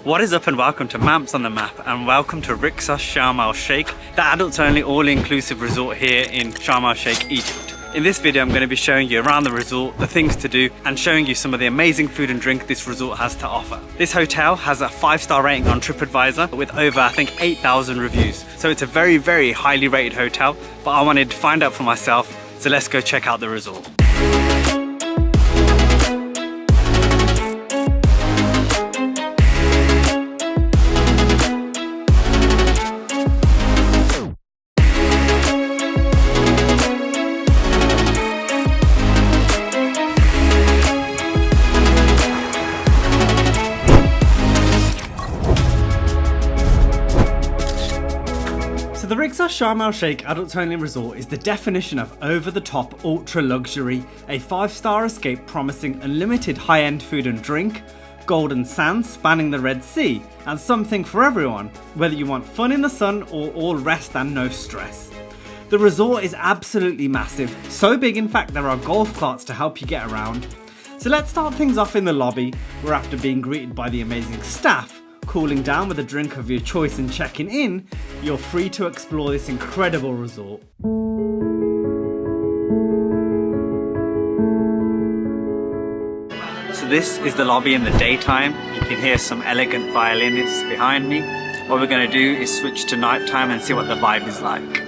What is up and welcome to Maps on the Map and welcome to Rixos Sharm El Sheikh, the adults only all-inclusive resort here in Sharm El Sheikh, Egypt. In this video I'm going to be showing you around the resort, the things to do and showing you some of the amazing food and drink this resort has to offer. This hotel has a 5-star rating on TripAdvisor with over I think 8,000 reviews. So it's a very highly rated hotel, but I wanted to find out for myself, so let's go check out the resort. The Rixos Sharm El Sheikh Adults Only Resort is the definition of over-the-top ultra luxury, a 5-star escape promising unlimited high-end food and drink, golden sands spanning the Red Sea, and something for everyone, whether you want fun in the sun or all rest and no stress. The resort is absolutely massive, so big in fact there are golf carts to help you get around. So let's start things off in the lobby, where after being greeted by the amazing staff, cooling down with a drink of your choice and checking in, you're free to explore this incredible resort. So this is the lobby in the daytime. You can hear some elegant violinists behind me. What we're going to do is switch to nighttime and see what the vibe is like.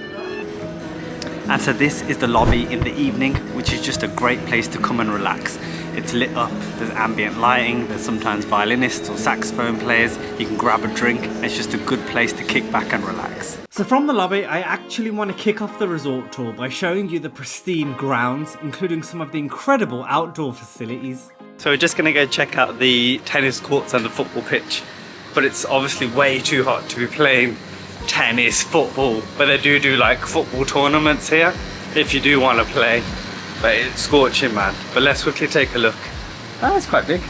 And so this is the lobby in the evening, which is just a great place to come and relax. It's lit up, there's ambient lighting, there's sometimes violinists or saxophone players, you can grab a drink, and it's just a good place to kick back and relax. So from the lobby, I actually want to kick off the resort tour by showing you the pristine grounds, including some of the incredible outdoor facilities. So we're just going to go check out the tennis courts and the football pitch, but it's obviously way too hot to be playing tennis, football, but they do like football tournaments here, if you do want to play. But it's scorching, man. But let's quickly take a look. Oh, it's quite big.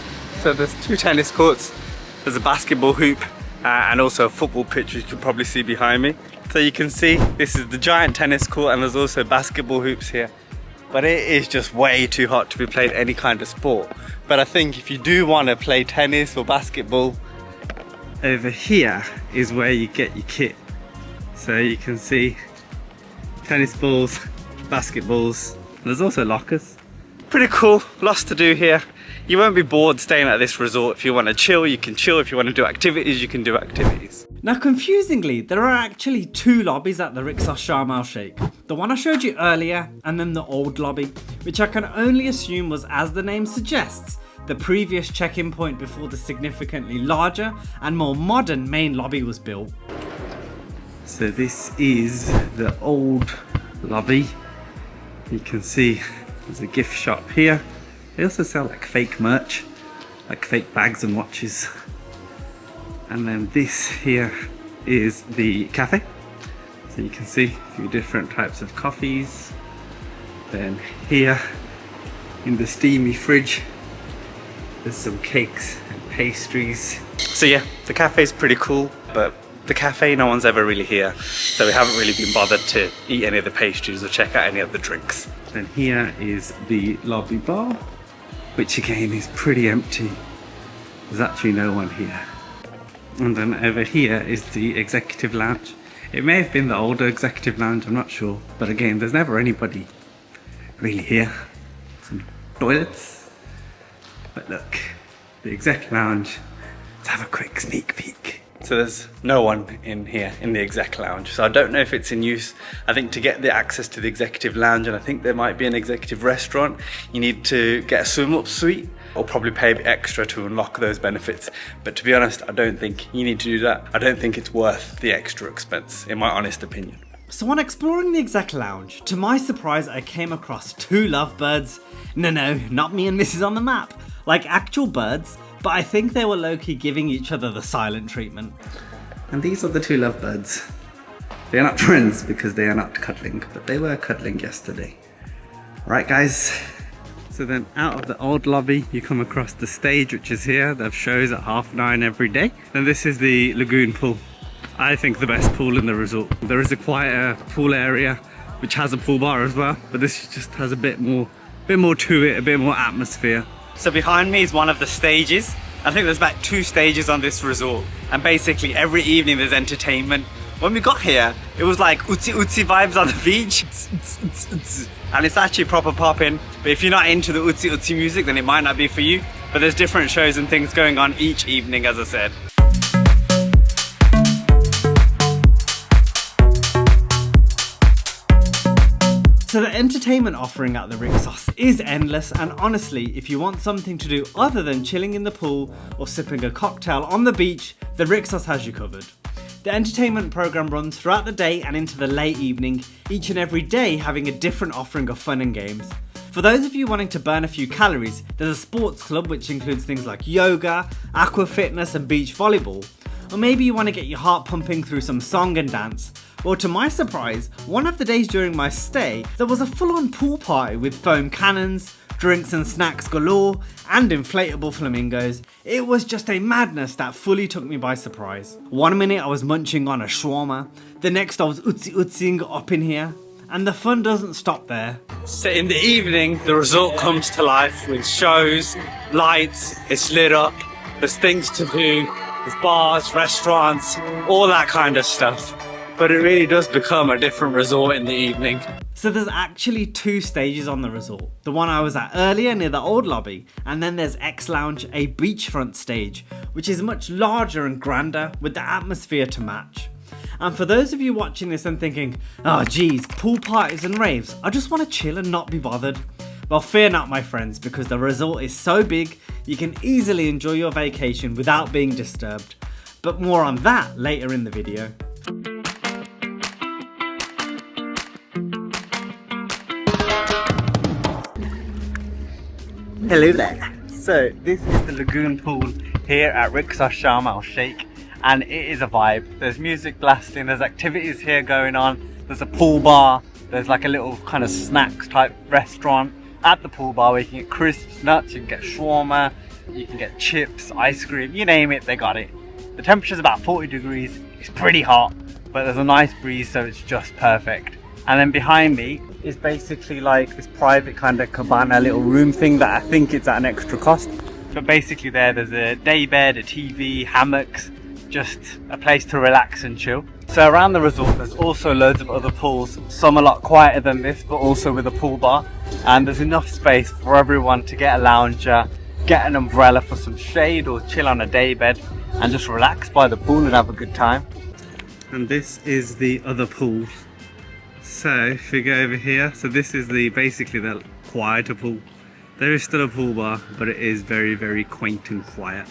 So there's 2 tennis courts, there's a basketball hoop, and also a football pitch, which you can probably see behind me. So you can see this is the giant tennis court, and there's also basketball hoops here. But it is just way too hot to be playing any kind of sport. But I think if you do want to play tennis or basketball, over here is where you get your kit. So you can see tennis balls, basketballs. There's also lockers. Pretty cool, lots to do here. You won't be bored staying at this resort. If you want to chill, you can chill. If you want to do activities, you can do activities. Now confusingly, there are actually 2 lobbies at the Rixos Sharm El Sheikh. The one I showed you earlier, and then the old lobby, which I can only assume was, as the name suggests, the previous check-in point before the significantly larger and more modern main lobby was built. So this is the old lobby. You can see there's a gift shop here. They also sell like fake merch, like fake bags and watches. And then this here is the cafe. So you can see a few different types of coffees. Then here in the steamy fridge, there's some cakes and pastries. So yeah, the cafe is pretty cool, but the cafe, no one's ever really here, so we haven't really been bothered to eat any of the pastries or check out any of the drinks. And here is the lobby bar, which again is pretty empty. There's actually no one here. And then over here is the executive lounge. It may have been the older executive lounge, I'm not sure, but again, there's never anybody really here. Some toilets. But look, the exec lounge. Let's have a quick sneak peek. So there's no one in here in the exec lounge, so I don't know if it's in use. I think to get the access to the executive lounge, and I think there might be an executive restaurant, you need to get a swim up suite or probably pay a bit extra to unlock those benefits. But to be honest, I don't think you need to do that. I don't think it's worth the extra expense, in my honest opinion. So on exploring the exec lounge, to my surprise I came across 2 lovebirds. No, not me and Mrs. on the Map, like actual birds. But I think they were low-key giving each other the silent treatment. And these are the 2 lovebirds. They are not friends because they are not cuddling, but they were cuddling yesterday. Right guys, so then out of the old lobby you come across the stage, which is here. They have shows at 9:30 every day. And this is the lagoon pool. I think the best pool in the resort. There is a quieter pool area which has a pool bar as well, but this just has a bit more to it, a bit more atmosphere. So behind me is one of the stages, I think there's about 2 stages on this resort, and basically every evening there's entertainment. When we got here, it was like uzi uzi vibes on the beach, and it's actually proper popping. But if you're not into the uzi uzi music, then it might not be for you. But there's different shows and things going on each evening, as I said. So the entertainment offering at the Rixos is endless, and honestly, if you want something to do other than chilling in the pool or sipping a cocktail on the beach, the Rixos has you covered. The entertainment program runs throughout the day and into the late evening, each and every day having a different offering of fun and games. For those of you wanting to burn a few calories, there's a sports club which includes things like yoga, aqua fitness and beach volleyball. Or maybe you want to get your heart pumping through some song and dance. Well, to my surprise, one of the days during my stay, there was a full-on pool party with foam cannons, drinks and snacks galore, and inflatable flamingos. It was just a madness that fully took me by surprise. One minute I was munching on a shawarma, the next I was utsi-utsiing up in here, and the fun doesn't stop there. So in the evening, the resort comes to life with shows, lights, it's lit up, there's things to do, there's bars, restaurants, all that kind of stuff. But it really does become a different resort in the evening. So there's actually 2 stages on the resort. The one I was at earlier near the old lobby, and then there's XLounge, a beachfront stage, which is much larger and grander with the atmosphere to match. And for those of you watching this and thinking, oh geez, pool parties and raves, I just want to chill and not be bothered. Well, fear not my friends, because the resort is so big, you can easily enjoy your vacation without being disturbed. But more on that later in the video. Hello there. So this is the lagoon pool here at Rixos Sharm El Sheikh, and it is a vibe. There's music blasting, there's activities here going on, there's a pool bar, there's like a little kind of snacks type restaurant at the pool bar where you can get crisps, nuts, you can get shawarma, you can get chips, ice cream, you name it, they got it. The temperature's about 40 degrees, it's pretty hot, but there's a nice breeze, so it's just perfect. And then behind me is basically like this private kind of cabana little room thing that I think it's at an extra cost. But basically there's a day bed, a TV, hammocks, just a place to relax and chill. So around the resort there's also loads of other pools, some a lot quieter than this, but also with a pool bar. And there's enough space for everyone to get a lounger, get an umbrella for some shade, or chill on a day bed and just relax by the pool and have a good time. And this is the other pool. So if we go over here, so this is basically the quieter pool. There is still a pool bar, but it is very, very quaint and quiet.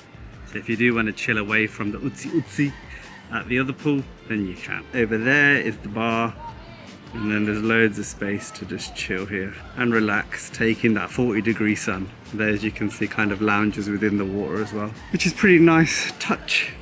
So if you do want to chill away from the utsi at the other pool, then you can. Over there is the bar, and then there's loads of space to just chill here and relax, taking that 40-degree sun. There, as you can see, kind of lounges within the water as well, which is pretty nice touch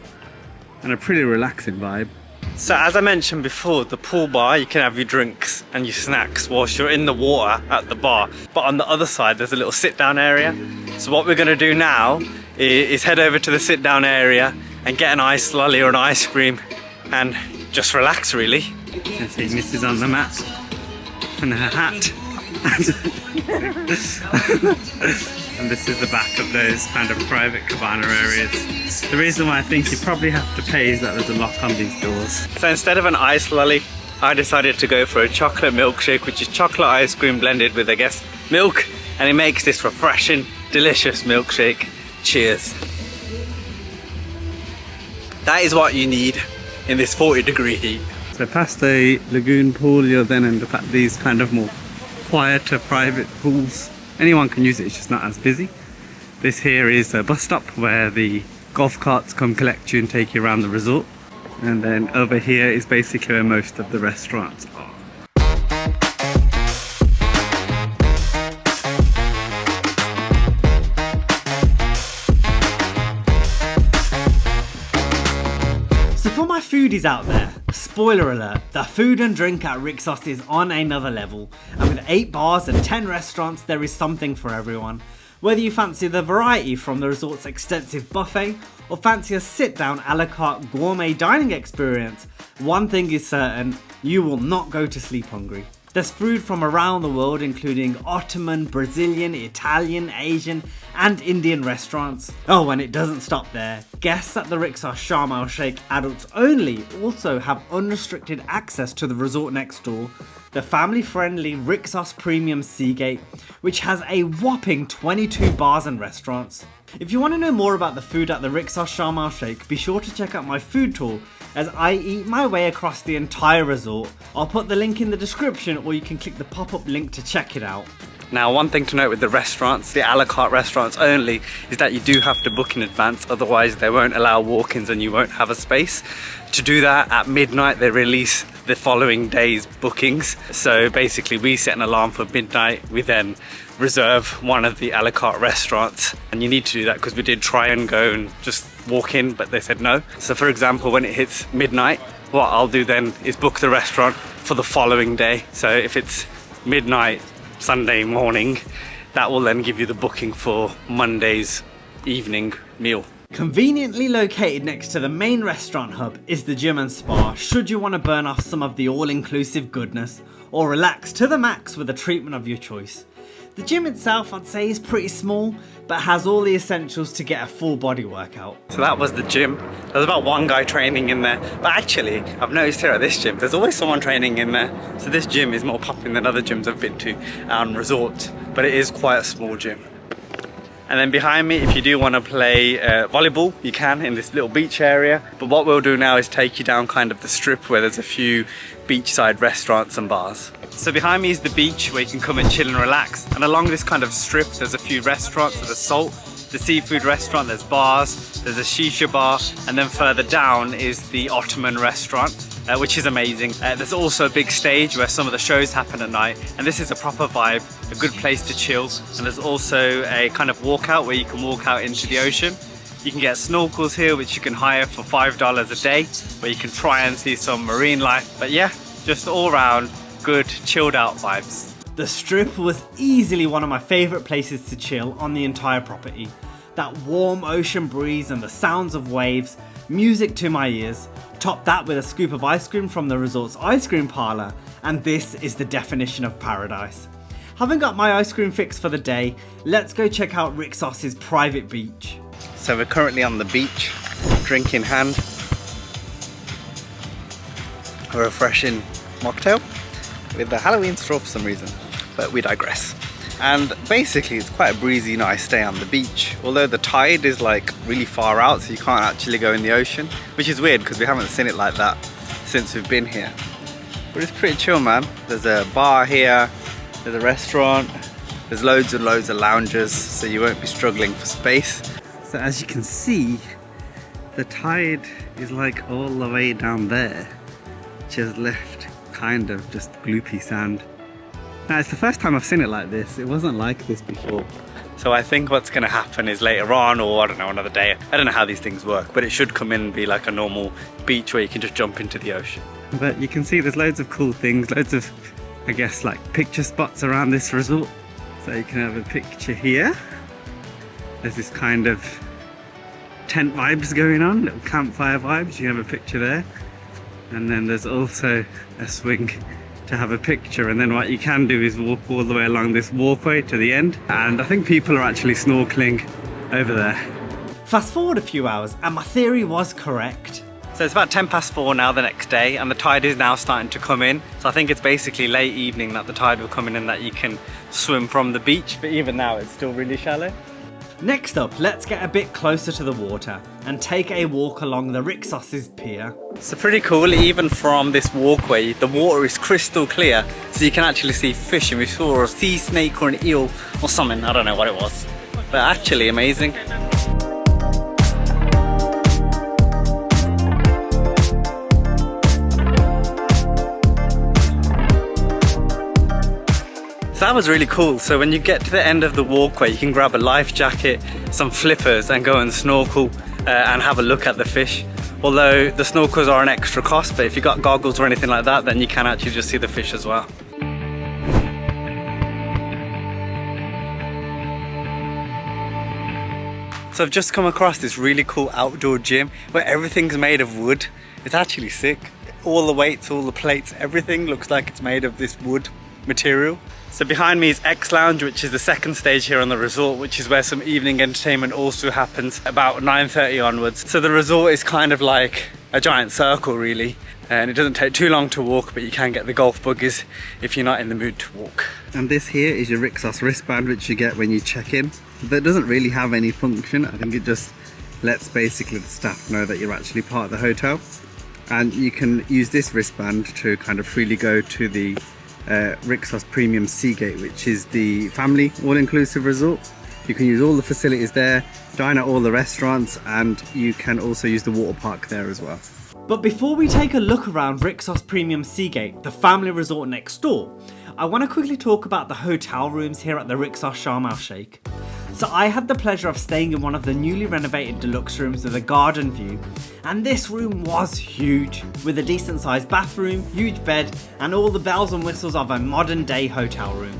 and a pretty relaxing vibe. So as I mentioned before, the pool bar, you can have your drinks and your snacks whilst you're in the water at the bar. But on the other side, there's a little sit-down area. So what we're going to do now is head over to the sit-down area and get an ice lolly or an ice cream and just relax, really. You can see Mrs. on the mat and her hat. And this is the back of those kind of private cabana areas. The reason why I think you probably have to pay is that there's a lock on these doors. So instead of an ice lolly, I decided to go for a chocolate milkshake, which is chocolate ice cream blended with, I guess, milk, and it makes this refreshing, delicious milkshake. Cheers. That is what you need in this 40-degree heat. So past the lagoon pool, you'll then end up at these kind of more quieter private pools. Anyone can use it, it's just not as busy. This here is a bus stop where the golf carts come collect you and take you around the resort. And then over here is basically where most of the restaurants are. So for my foodies out there, spoiler alert, the food and drink at Rixos is on another level, and with 8 bars and 10 restaurants, there is something for everyone. Whether you fancy the variety from the resort's extensive buffet, or fancy a sit-down a la carte gourmet dining experience, one thing is certain, you will not go to sleep hungry. There's food from around the world, including Ottoman, Brazilian, Italian, Asian and Indian restaurants. Oh, and it doesn't stop there. Guests at the Rixos Sharm El Sheikh adults only also have unrestricted access to the resort next door, the family-friendly Rixos Premium Seagate, which has a whopping 22 bars and restaurants. If you want to know more about the food at the Rixos Sharm El Sheikh, be sure to check out my food tour as I eat my way across the entire resort. I'll put the link in the description, or you can click the pop-up link to check it out. Now, one thing to note with the restaurants, the a la carte restaurants only, is that you do have to book in advance, otherwise they won't allow walk-ins and you won't have a space. To do that, at midnight they release the following day's bookings. So basically we set an alarm for midnight, we then reserve one of the a la carte restaurants, and you need to do that because we did try and go and just walk in, but they said no. So for example, when it hits midnight, what I'll do then is book the restaurant for the following day. So if it's midnight Sunday morning, that will then give you the booking for Monday's evening meal. Conveniently located next to the main restaurant hub is the gym and spa, should you want to burn off some of the all-inclusive goodness or relax to the max with a treatment of your choice. The gym itself, I'd say, is pretty small, but has all the essentials to get a full body workout. So that was the gym. There's about one guy training in there, but actually I've noticed here at this gym there's always someone training in there. So this gym is more popular than other gyms I've been to on resorts, but it is quite a small gym. And then behind me, if you do want to play volleyball, you can in this little beach area. But what we'll do now is take you down kind of the strip where there's a few beachside restaurants and bars. So behind me is the beach where you can come and chill and relax. And along this kind of strip, there's a few restaurants. There's a Salt, the seafood restaurant, there's bars, there's a shisha bar, and then further down is the Ottoman restaurant, which is amazing. There's also a big stage where some of the shows happen at night, and this is a proper vibe, a good place to chill. And there's also a kind of walkout where you can walk out into the ocean. You can get snorkels here, which you can hire for $5 a day, where you can try and see some marine life. But yeah, just all around good chilled out vibes. The strip was easily one of my favourite places to chill on the entire property. That warm ocean breeze and the sounds of waves, music to my ears. Top that with a scoop of ice cream from the resort's ice cream parlour, and this is the definition of paradise. Having got my ice cream fix for the day, let's go check out Rixos's private beach. So we're currently on the beach, drink in hand, a refreshing mocktail with the Halloween straw for some reason, but we digress. And basically it's quite a breezy, nice day on the beach, although the tide is like really far out, so you can't actually go in the ocean, which is weird because we haven't seen it like that since we've been here. But it's pretty chill, man. There's a bar here, there's a restaurant, there's loads and loads of lounges, so you won't be struggling for space. So as you can see, the tide is like all the way down there, which has left kind of just gloopy sand. Now it's the first time I've seen it like this. It wasn't like this before. So I think what's going to happen is later on, or I don't know, another day, I don't know how these things work, but it should come in and be like a normal beach where you can just jump into the ocean. But you can see there's loads of cool things, loads of, I guess, like picture spots around this resort. So you can have a picture here. There's this kind of tent vibes going on, little campfire vibes. You can have a picture there. And then there's also a swing to have a picture, and then what you can do is walk all the way along this walkway to the end, and I think people are actually snorkeling over there. Fast forward a few hours and my theory was correct. So it's about 4 now the next day, and the tide is now starting to come in. So I think it's basically late evening that the tide will come in and that you can swim from the beach, but even now it's still really shallow. Next up, let's get a bit closer to the water and take a walk along the Rixos' pier. So pretty cool, even from this walkway, the water is crystal clear, so you can actually see fish, and we saw a sea snake or an eel or something, I don't know what it was, but actually amazing. So that was really cool. So when you get to the end of the walkway, you can grab a life jacket, some flippers, and go and snorkel and have a look at the fish. Although the snorkels are an extra cost, but if you've got goggles or anything like that, then you can actually just see the fish as well. So I've just come across this really cool outdoor gym where everything's made of wood. It's actually sick. All the weights, all the plates, everything looks like it's made of this wood. material. So behind me is XLounge, which is the second stage here on the resort, which is where some evening entertainment also happens about 9:30 onwards. So the resort is kind of like a giant circle really, and it doesn't take too long to walk, but you can get the golf buggies if you're not in the mood to walk. And this here is your Rixos wristband, which you get when you check in. That doesn't really have any function. I think it just lets basically the staff know that you're actually part of the hotel. And you can use this wristband to kind of freely go to the Rixos Premium Seagate, which is the family all-inclusive resort. You can use all the facilities there, dine at all the restaurants, and you can also use the Waterpark there as well. But before we take a look around Rixos Premium Seagate, the family resort next door, I want to quickly talk about the hotel rooms here at the Rixos Sharm El Sheikh. So I had the pleasure of staying in one of the newly renovated deluxe rooms with a garden view, and this room was huge, with a decent sized bathroom, huge bed, and all the bells and whistles of a modern day hotel room.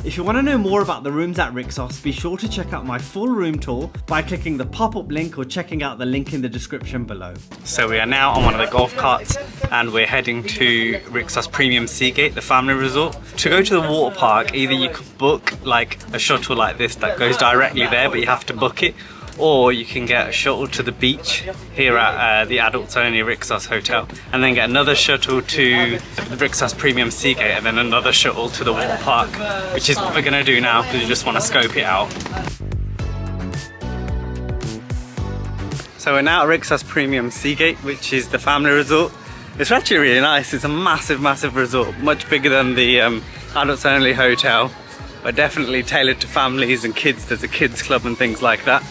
If you want to know more about the rooms at Rixos, be sure to check out my full room tour by clicking the pop-up link or checking out the link in the description below. So we are now on one of the golf carts and we're heading to Rixos Premium Seagate, the family resort. To go to the water park, either you could book like a shuttle like this that goes directly there, but you have to book it, or you can get a shuttle to the beach here at the adults only Rixos Hotel, and then get another shuttle to the Rixos Premium Seagate, and then another shuttle to the water park, which is what we're gonna do now because we just want to scope it out. So we're now at Rixos Premium Seagate, which is the family resort. It's actually really nice. It's a massive resort, much bigger than the adults only hotel, but definitely tailored to families and kids. There's a kids club and things like that.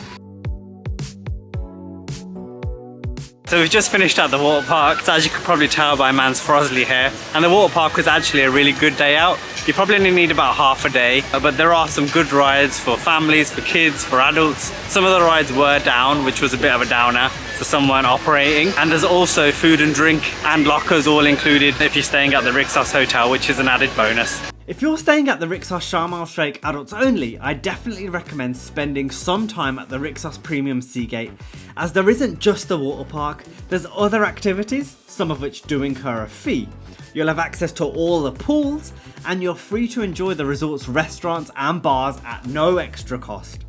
So we've just finished at the water park. So as you can probably tell by Man's Frosley hair, and the water park was actually a really good day out. You probably only need about half a day, but there are some good rides for families, for kids, for adults. Some of the rides were down, which was a bit of a downer, so some weren't operating. And there's also food and drink and lockers all included if you're staying at the Rixos Hotel, which is an added bonus. If you're staying at the Rixos Sharm El Sheikh adults only, I definitely recommend spending some time at the Rixos Premium Seagate, as there isn't just the water park, there's other activities, some of which do incur a fee. You'll have access to all the pools, and you're free to enjoy the resort's restaurants and bars at no extra cost.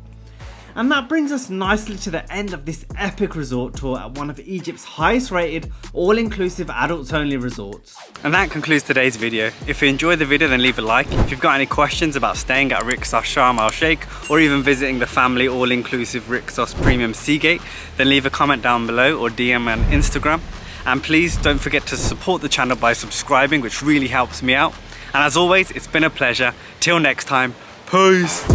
And that brings us nicely to the end of this epic resort tour at one of Egypt's highest rated, all-inclusive adults-only resorts. And that concludes today's video. If you enjoyed the video, then leave a like. If you've got any questions about staying at Rixos Sharm El Sheikh or even visiting the family all-inclusive Rixos Premium Seagate, then leave a comment down below or DM me on Instagram. And please don't forget to support the channel by subscribing, which really helps me out. And as always, it's been a pleasure. Till next time, peace!